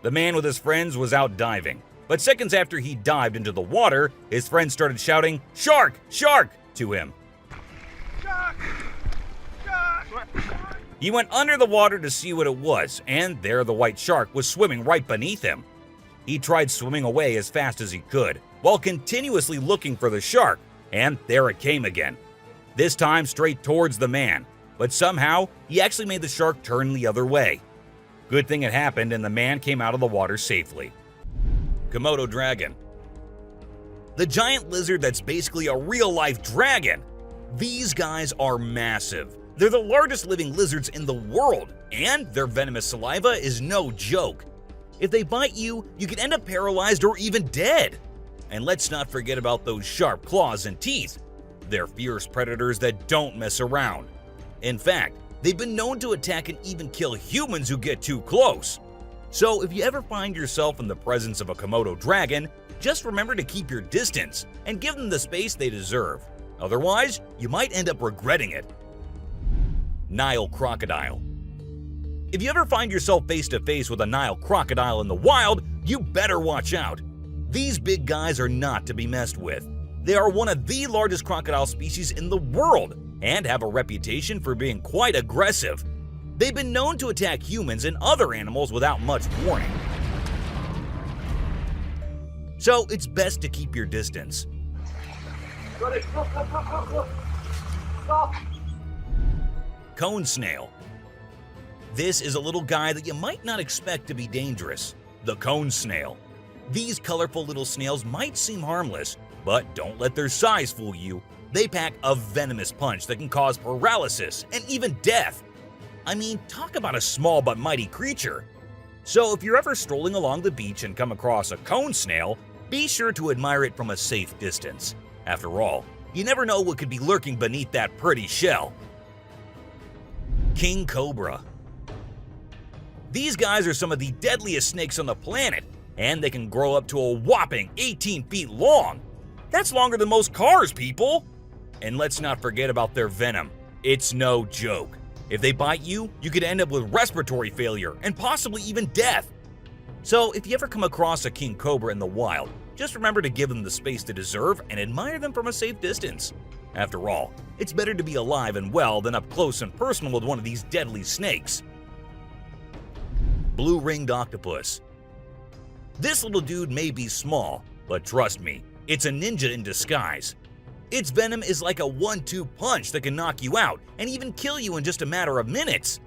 The man with his friends was out diving, but seconds after he dived into the water, his friends started shouting, "Shark! Shark!" to him. Shark! Shark! He went under the water to see what it was, and there the white shark was swimming right beneath him. He tried swimming away as fast as he could, while continuously looking for the shark, and there it came again. This time straight towards the man, but somehow he actually made the shark turn the other way. Good thing it happened and the man came out of the water safely. Komodo dragon. The giant lizard that's basically a real-life dragon. These guys are massive. They're the largest living lizards in the world, and their venomous saliva is no joke. If they bite you, you can end up paralyzed or even dead. And let's not forget about those sharp claws and teeth. They're fierce predators that don't mess around. In fact, they've been known to attack and even kill humans who get too close. So if you ever find yourself in the presence of a Komodo dragon, just remember to keep your distance and give them the space they deserve. Otherwise, you might end up regretting it. Nile crocodile. If you ever find yourself face to face with a Nile crocodile in the wild, you better watch out. These big guys are not to be messed with. They are one of the largest crocodile species in the world and have a reputation for being quite aggressive. They've been known to attack humans and other animals without much warning. So it's best to keep your distance. Cone snail. This is a little guy that you might not expect to be dangerous. The cone snail. These colorful little snails might seem harmless, but don't let their size fool you. They pack a venomous punch that can cause paralysis and even death. I mean, talk about a small but mighty creature. So if you're ever strolling along the beach and come across a cone snail, be sure to admire it from a safe distance. After all, you never know what could be lurking beneath that pretty shell. King cobra. These guys are some of the deadliest snakes on the planet, and they can grow up to a whopping 18 feet long. That's longer than most cars, people! And let's not forget about their venom. It's no joke. If they bite you, you could end up with respiratory failure and possibly even death. So if you ever come across a king cobra in the wild, just remember to give them the space they deserve and admire them from a safe distance. After all, it's better to be alive and well than up close and personal with one of these deadly snakes. Blue-ringed octopus. This little dude may be small, but trust me, it's a ninja in disguise. Its venom is like a 1-2 punch that can knock you out and even kill you in just a matter of minutes.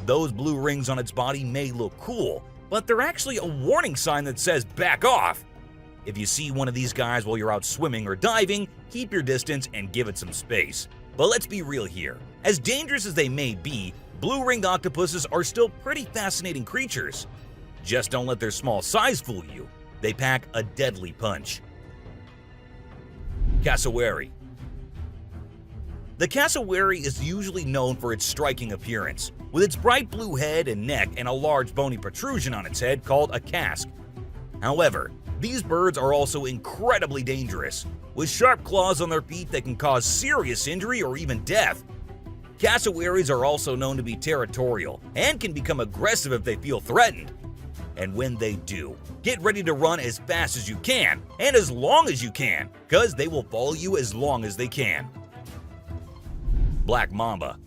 Those blue rings on its body may look cool, but they're actually a warning sign that says back off. If you see one of these guys while you're out swimming or diving, keep your distance and give it some space. But let's be real here. As dangerous as they may be, blue-ringed octopuses are still pretty fascinating creatures. Just don't let their small size fool you. They pack a deadly punch. Cassowary. The cassowary is usually known for its striking appearance, with its bright blue head and neck and a large bony protrusion on its head called a casque. However, these birds are also incredibly dangerous, with sharp claws on their feet that can cause serious injury or even death. Cassowaries are also known to be territorial and can become aggressive if they feel threatened. And when they do, get ready to run as fast as you can and as long as you can, because they will follow you as long as they can. Black mamba.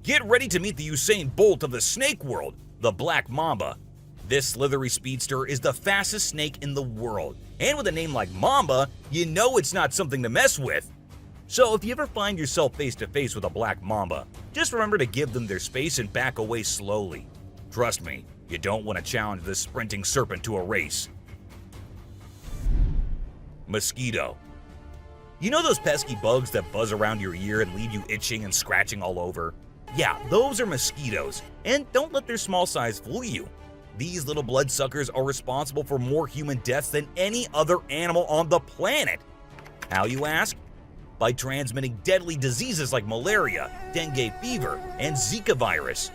Get ready to meet the Usain Bolt of the snake world, the black mamba. This slithery speedster is the fastest snake in the world, and with a name like Mamba, you know it's not something to mess with. So if you ever find yourself face to face with a black mamba, just remember to give them their space and back away slowly. Trust me, you don't want to challenge this sprinting serpent to a race. Mosquito. You know those pesky bugs that buzz around your ear and leave you itching and scratching all over? Yeah, those are mosquitoes, and don't let their small size fool you. These little bloodsuckers are responsible for more human deaths than any other animal on the planet. How, you ask? By transmitting deadly diseases like malaria, dengue fever, and Zika virus.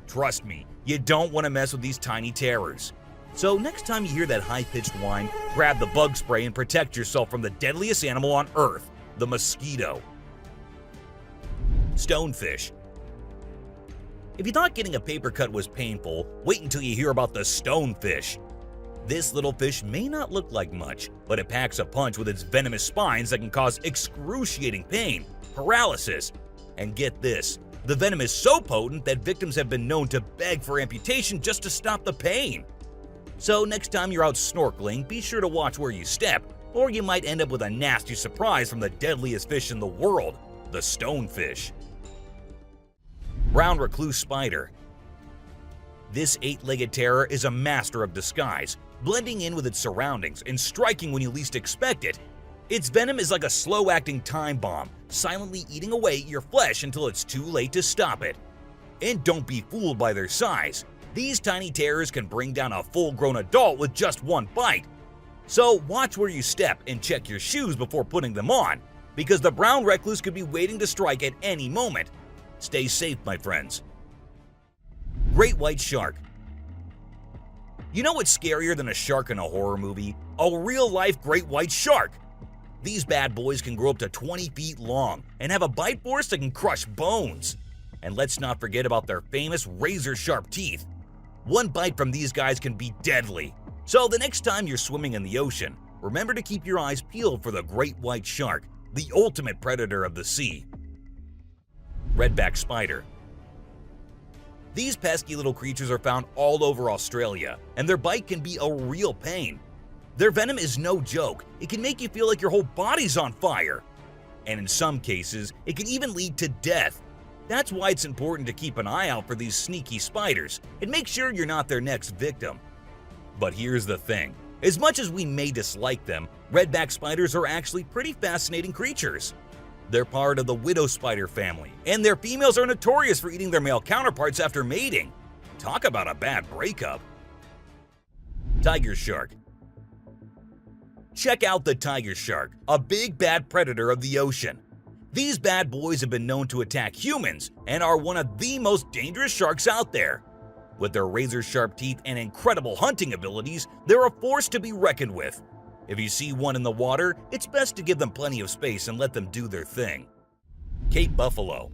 Trust me, you don't want to mess with these tiny terrors. So next time you hear that high-pitched whine, grab the bug spray and protect yourself from the deadliest animal on Earth, the mosquito. Stonefish. If you thought getting a paper cut was painful, wait until you hear about the stonefish. This little fish may not look like much, but it packs a punch with its venomous spines that can cause excruciating pain, paralysis, and get this, the venom is so potent that victims have been known to beg for amputation just to stop the pain. So next time you're out snorkeling, be sure to watch where you step, or you might end up with a nasty surprise from the deadliest fish in the world, the stonefish. Brown recluse spider. This 8-legged terror is a master of disguise, blending in with its surroundings and striking when you least expect it. Its venom is like a slow-acting time bomb, silently eating away at your flesh until it's too late to stop it. And don't be fooled by their size. These tiny terrors can bring down a full-grown adult with just one bite. So watch where you step and check your shoes before putting them on, because the brown recluse could be waiting to strike at any moment. Stay safe, my friends. Great white shark. You know what's scarier than a shark in a horror movie? A real-life great white shark. These bad boys can grow up to 20 feet long and have a bite force that can crush bones. And let's not forget about their famous razor-sharp teeth. One bite from these guys can be deadly. So the next time you're swimming in the ocean, remember to keep your eyes peeled for the great white shark, the ultimate predator of the sea. Redback spider. These pesky little creatures are found all over Australia, and their bite can be a real pain. Their venom is no joke. It can make you feel like your whole body's on fire. And in some cases, it can even lead to death. That's why it's important to keep an eye out for these sneaky spiders and make sure you're not their next victim. But here's the thing. As much as we may dislike them, redback spiders are actually pretty fascinating creatures. They're part of the widow spider family, and their females are notorious for eating their male counterparts after mating. Talk about a bad breakup. Tiger shark. Check out the tiger shark, a big bad predator of the ocean. These bad boys have been known to attack humans and are one of the most dangerous sharks out there. With their razor-sharp teeth and incredible hunting abilities, they're a force to be reckoned with. If you see one in the water, it's best to give them plenty of space and let them do their thing. Cape buffalo.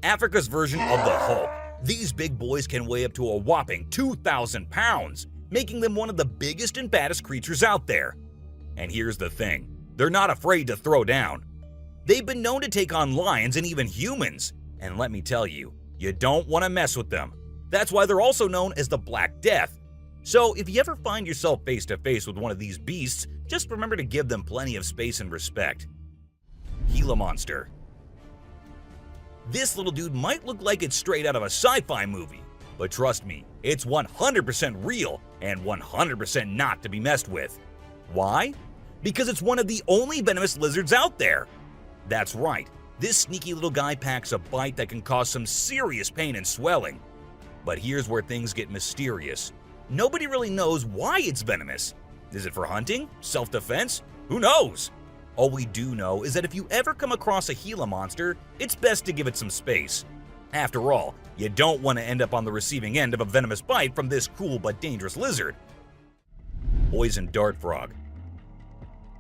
Africa's version of the Hulk. These big boys can weigh up to a whopping 2,000 pounds, making them one of the biggest and baddest creatures out there. And here's the thing, they're not afraid to throw down. They've been known to take on lions and even humans, and let me tell you, you don't want to mess with them. That's why they're also known as the Black Death. So if you ever find yourself face to face with one of these beasts, just remember to give them plenty of space and respect. Gila monster. This little dude might look like it's straight out of a sci-fi movie, but trust me, it's 100% real and 100% not to be messed with. Why? Because it's one of the only venomous lizards out there. That's right, this sneaky little guy packs a bite that can cause some serious pain and swelling. But here's where things get mysterious. Nobody really knows why it's venomous. Is it for hunting? Self-defense? Who knows? All we do know is that if you ever come across a Gila monster, it's best to give it some space. After all, you don't want to end up on the receiving end of a venomous bite from this cool but dangerous lizard. Poison dart frog.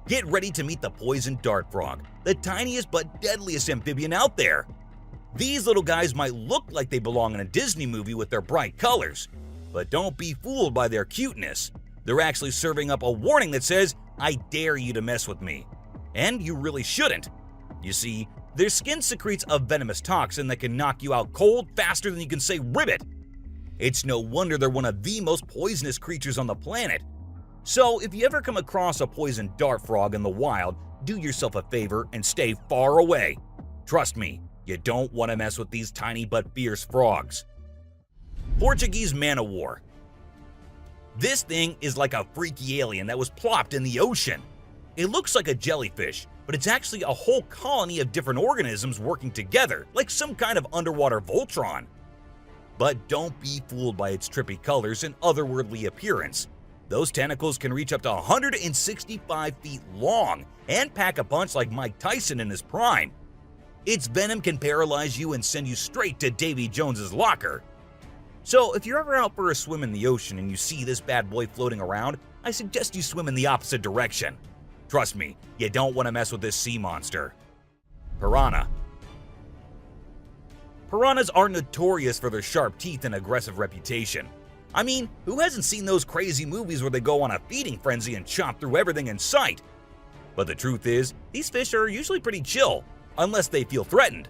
Get ready to meet the poison dart frog, the tiniest but deadliest amphibian out there. These little guys might look like they belong in a Disney movie with their bright colors, but don't be fooled by their cuteness. They're actually serving up a warning that says, "I dare you to mess with me." And you really shouldn't. You see, their skin secretes a venomous toxin that can knock you out cold faster than you can say ribbit. It's no wonder they're one of the most poisonous creatures on the planet. So if you ever come across a poison dart frog in the wild, do yourself a favor and stay far away. Trust me, you don't want to mess with these tiny but fierce frogs. Portuguese man-o-war. This thing is like a freaky alien that was plopped in the ocean. It looks like a jellyfish, but it's actually a whole colony of different organisms working together, like some kind of underwater Voltron. But don't be fooled by its trippy colors and otherworldly appearance. Those tentacles can reach up to 165 feet long and pack a punch like Mike Tyson in his prime. Its venom can paralyze you and send you straight to Davy Jones's locker. So if you're ever out for a swim in the ocean and you see this bad boy floating around, I suggest you swim in the opposite direction. Trust me, you don't want to mess with this sea monster. Piranha. Piranhas are notorious for their sharp teeth and aggressive reputation. I mean, who hasn't seen those crazy movies where they go on a feeding frenzy and chomp through everything in sight? But the truth is, these fish are usually pretty chill, unless they feel threatened.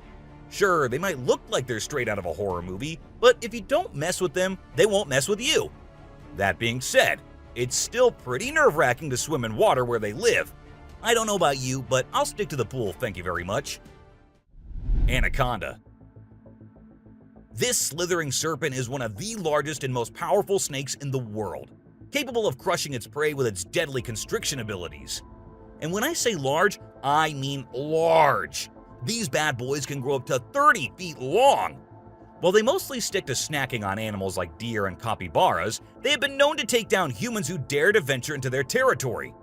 Sure, they might look like they're straight out of a horror movie, but if you don't mess with them, they won't mess with you. That being said, it's still pretty nerve-wracking to swim in water where they live. I don't know about you, but I'll stick to the pool, thank you very much. Anaconda. This slithering serpent is one of the largest and most powerful snakes in the world, capable of crushing its prey with its deadly constriction abilities. And when I say large, I mean large. These bad boys can grow up to 30 feet long. While they mostly stick to snacking on animals like deer and capybaras, they have been known to take down humans who dare to venture into their territory.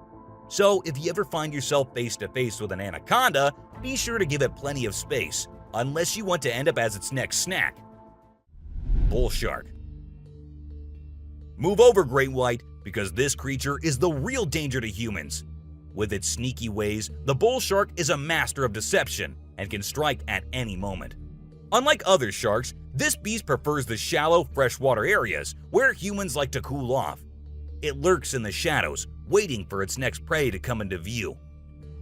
So if you ever find yourself face to face with an anaconda, be sure to give it plenty of space, unless you want to end up as its next snack. Bull shark. Move over, great white, because this creature is the real danger to humans. With its sneaky ways, the bull shark is a master of deception and can strike at any moment. Unlike other sharks, this beast prefers the shallow, freshwater areas where humans like to cool off. It lurks in the shadows, waiting for its next prey to come into view.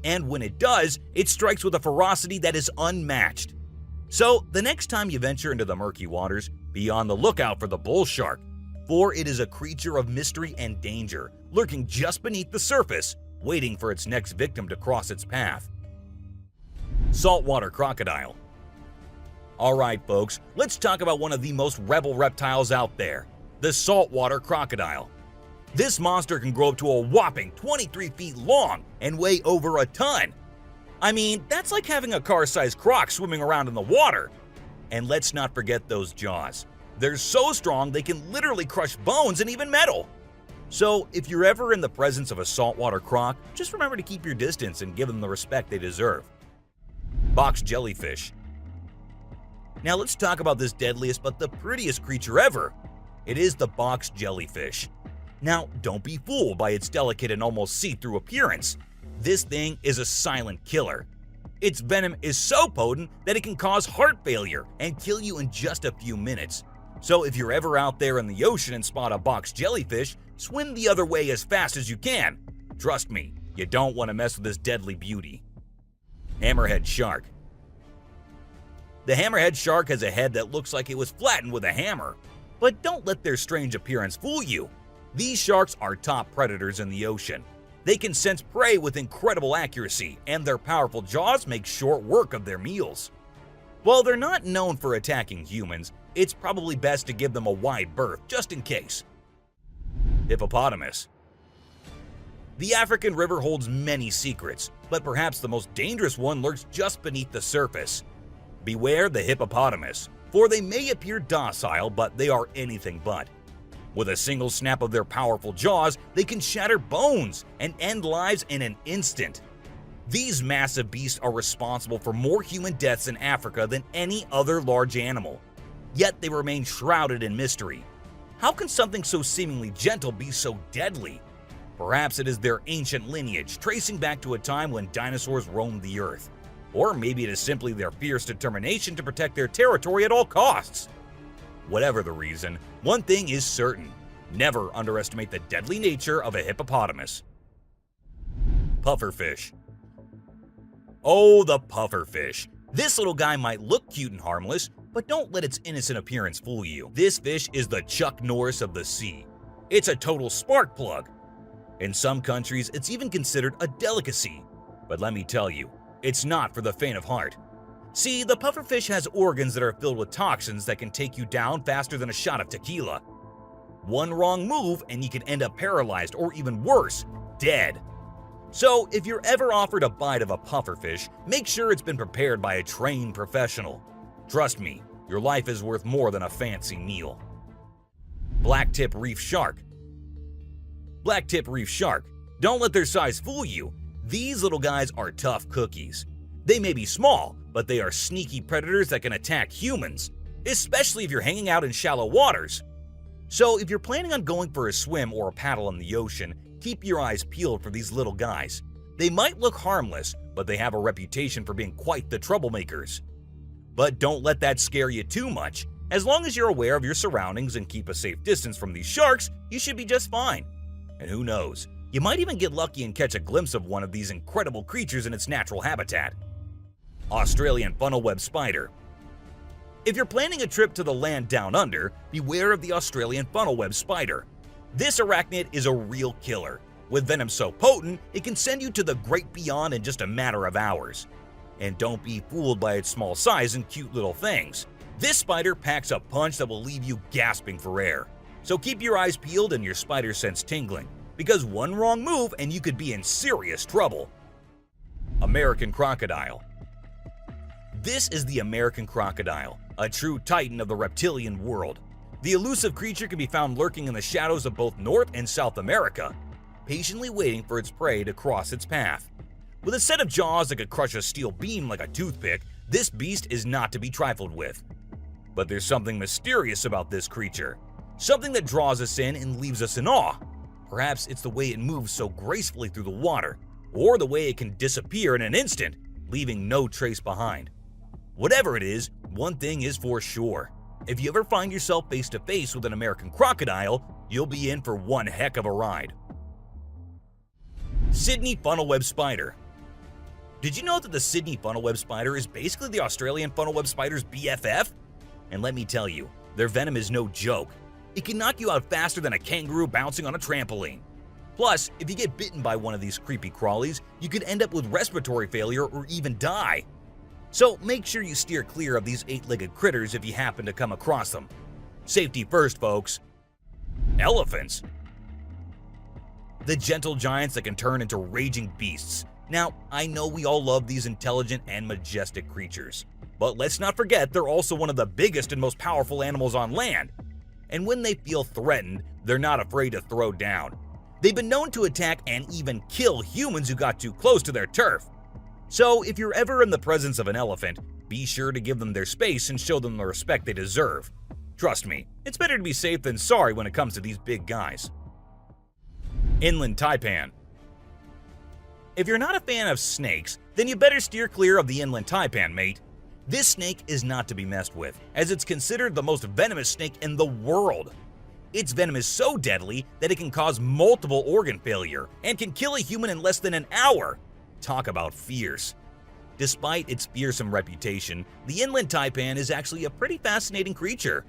And when it does, it strikes with a ferocity that is unmatched. So, the next time you venture into the murky waters, be on the lookout for the bull shark, for it is a creature of mystery and danger, lurking just beneath the surface, waiting for its next victim to cross its path. Saltwater crocodile. Alright folks, let's talk about one of the most rebel reptiles out there, the saltwater crocodile. This monster can grow up to a whopping 23 feet long and weigh over a ton. I mean, that's like having a car-sized croc swimming around in the water. And let's not forget those jaws. They're so strong they can literally crush bones and even metal. So if you're ever in the presence of a saltwater croc, just remember to keep your distance and give them the respect they deserve. Box jellyfish. Now let's talk about this deadliest but the prettiest creature ever. It is the box jellyfish. Now don't be fooled by its delicate and almost see-through appearance. This thing is a silent killer. Its venom is so potent that it can cause heart failure and kill you in just a few minutes. So if you're ever out there in the ocean and spot a box jellyfish, swim the other way as fast as you can. Trust me, you don't want to mess with this deadly beauty. Hammerhead shark. The hammerhead shark has a head that looks like it was flattened with a hammer. But don't let their strange appearance fool you. These sharks are top predators in the ocean. They can sense prey with incredible accuracy, and their powerful jaws make short work of their meals. While they're not known for attacking humans, it's probably best to give them a wide berth just in case. Hippopotamus. The African river holds many secrets, but perhaps the most dangerous one lurks just beneath the surface. Beware the hippopotamus, for they may appear docile, but they are anything but. With a single snap of their powerful jaws, they can shatter bones and end lives in an instant. These massive beasts are responsible for more human deaths in Africa than any other large animal. Yet they remain shrouded in mystery. How can something so seemingly gentle be so deadly? Perhaps it is their ancient lineage, tracing back to a time when dinosaurs roamed the earth. Or maybe it is simply their fierce determination to protect their territory at all costs. Whatever the reason, one thing is certain: never underestimate the deadly nature of a hippopotamus. Pufferfish. Oh, the pufferfish. This little guy might look cute and harmless, but don't let its innocent appearance fool you. This fish is the Chuck Norris of the sea. It's a total spark plug. In some countries, it's even considered a delicacy. But let me tell you, it's not for the faint of heart. See, the pufferfish has organs that are filled with toxins that can take you down faster than a shot of tequila. One wrong move and you can end up paralyzed or even worse, dead. So if you're ever offered a bite of a pufferfish, make sure it's been prepared by a trained professional. Trust me, your life is worth more than a fancy meal. Blacktip reef shark. Blacktip reef shark. Don't let their size fool you. These little guys are tough cookies. They may be small, but they are sneaky predators that can attack humans, especially if you're hanging out in shallow waters. So if you're planning on going for a swim or a paddle in the ocean, keep your eyes peeled for these little guys. They might look harmless, but they have a reputation for being quite the troublemakers. But don't let that scare you too much. As long as you're aware of your surroundings and keep a safe distance from these sharks, you should be just fine. And who knows, you might even get lucky and catch a glimpse of one of these incredible creatures in its natural habitat. Australian funnel-web spider. If you're planning a trip to the land down under, beware of the Australian funnel-web spider. This arachnid is a real killer. With venom so potent, it can send you to the great beyond in just a matter of hours. And don't be fooled by its small size and cute little things. This spider packs a punch that will leave you gasping for air. So keep your eyes peeled and your spider sense tingling, because one wrong move and you could be in serious trouble. American crocodile. This is the American crocodile, a true titan of the reptilian world. The elusive creature can be found lurking in the shadows of both North and South America, patiently waiting for its prey to cross its path. With a set of jaws that could crush a steel beam like a toothpick, this beast is not to be trifled with. But there's something mysterious about this creature, something that draws us in and leaves us in awe. Perhaps it's the way it moves so gracefully through the water, or the way it can disappear in an instant, leaving no trace behind. Whatever it is, one thing is for sure. If you ever find yourself face to face with an American crocodile, you'll be in for one heck of a ride. Sydney funnel-web spider. Did you know that the Sydney funnel-web spider is basically the Australian funnel-web spider's BFF? And let me tell you, their venom is no joke. It can knock you out faster than a kangaroo bouncing on a trampoline. Plus, if you get bitten by one of these creepy crawlies, you could end up with respiratory failure or even die. So make sure you steer clear of these 8-legged critters if you happen to come across them. Safety first, folks. Elephants. The gentle giants that can turn into raging beasts. Now, I know we all love these intelligent and majestic creatures, but let's not forget they're also one of the biggest and most powerful animals on land. And when they feel threatened, they're not afraid to throw down. They've been known to attack and even kill humans who got too close to their turf. So if you're ever in the presence of an elephant, be sure to give them their space and show them the respect they deserve. Trust me, it's better to be safe than sorry when it comes to these big guys. Inland taipan. If you're not a fan of snakes, then you better steer clear of the inland taipan, mate. This snake is not to be messed with, as it's considered the most venomous snake in the world. Its venom is so deadly that it can cause multiple organ failure and can kill a human in less than an hour. Talk about fierce. Despite its fearsome reputation, the inland taipan is actually a pretty fascinating creature.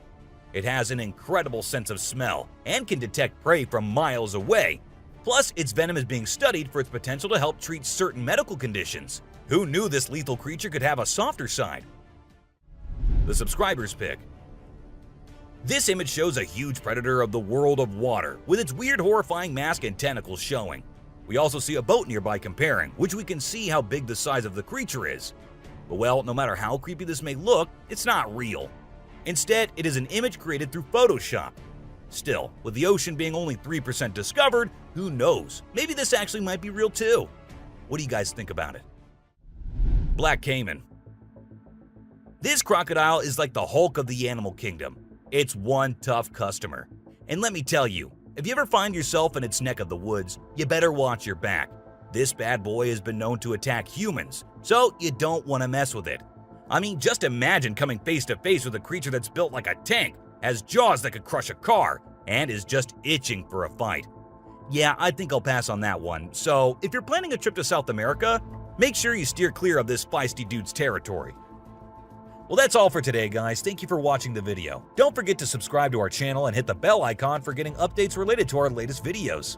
It has an incredible sense of smell and can detect prey from miles away. Plus, its venom is being studied for its potential to help treat certain medical conditions. Who knew this lethal creature could have a softer side? The subscriber's pick. This image shows a huge predator of the world of water, with its weird horrifying mask and tentacles showing. We also see a boat nearby comparing, which we can see how big the size of the creature is. But well, no matter how creepy this may look, it's not real. Instead, it is an image created through Photoshop. Still, with the ocean being only 3% discovered, who knows? Maybe this actually might be real too. What do you guys think about it? Black caiman. This crocodile is like the Hulk of the animal kingdom. It's one tough customer. And let me tell you, if you ever find yourself in its neck of the woods, you better watch your back. This bad boy has been known to attack humans, so you don't want to mess with it. I mean, just imagine coming face to face with a creature that's built like a tank, has jaws that could crush a car, and is just itching for a fight. Yeah, I think I'll pass on that one. So, if you're planning a trip to South America, make sure you steer clear of this feisty dude's territory. Well, that's all for today, guys. Thank you for watching the video. Don't forget to subscribe to our channel and hit the bell icon for getting updates related to our latest videos.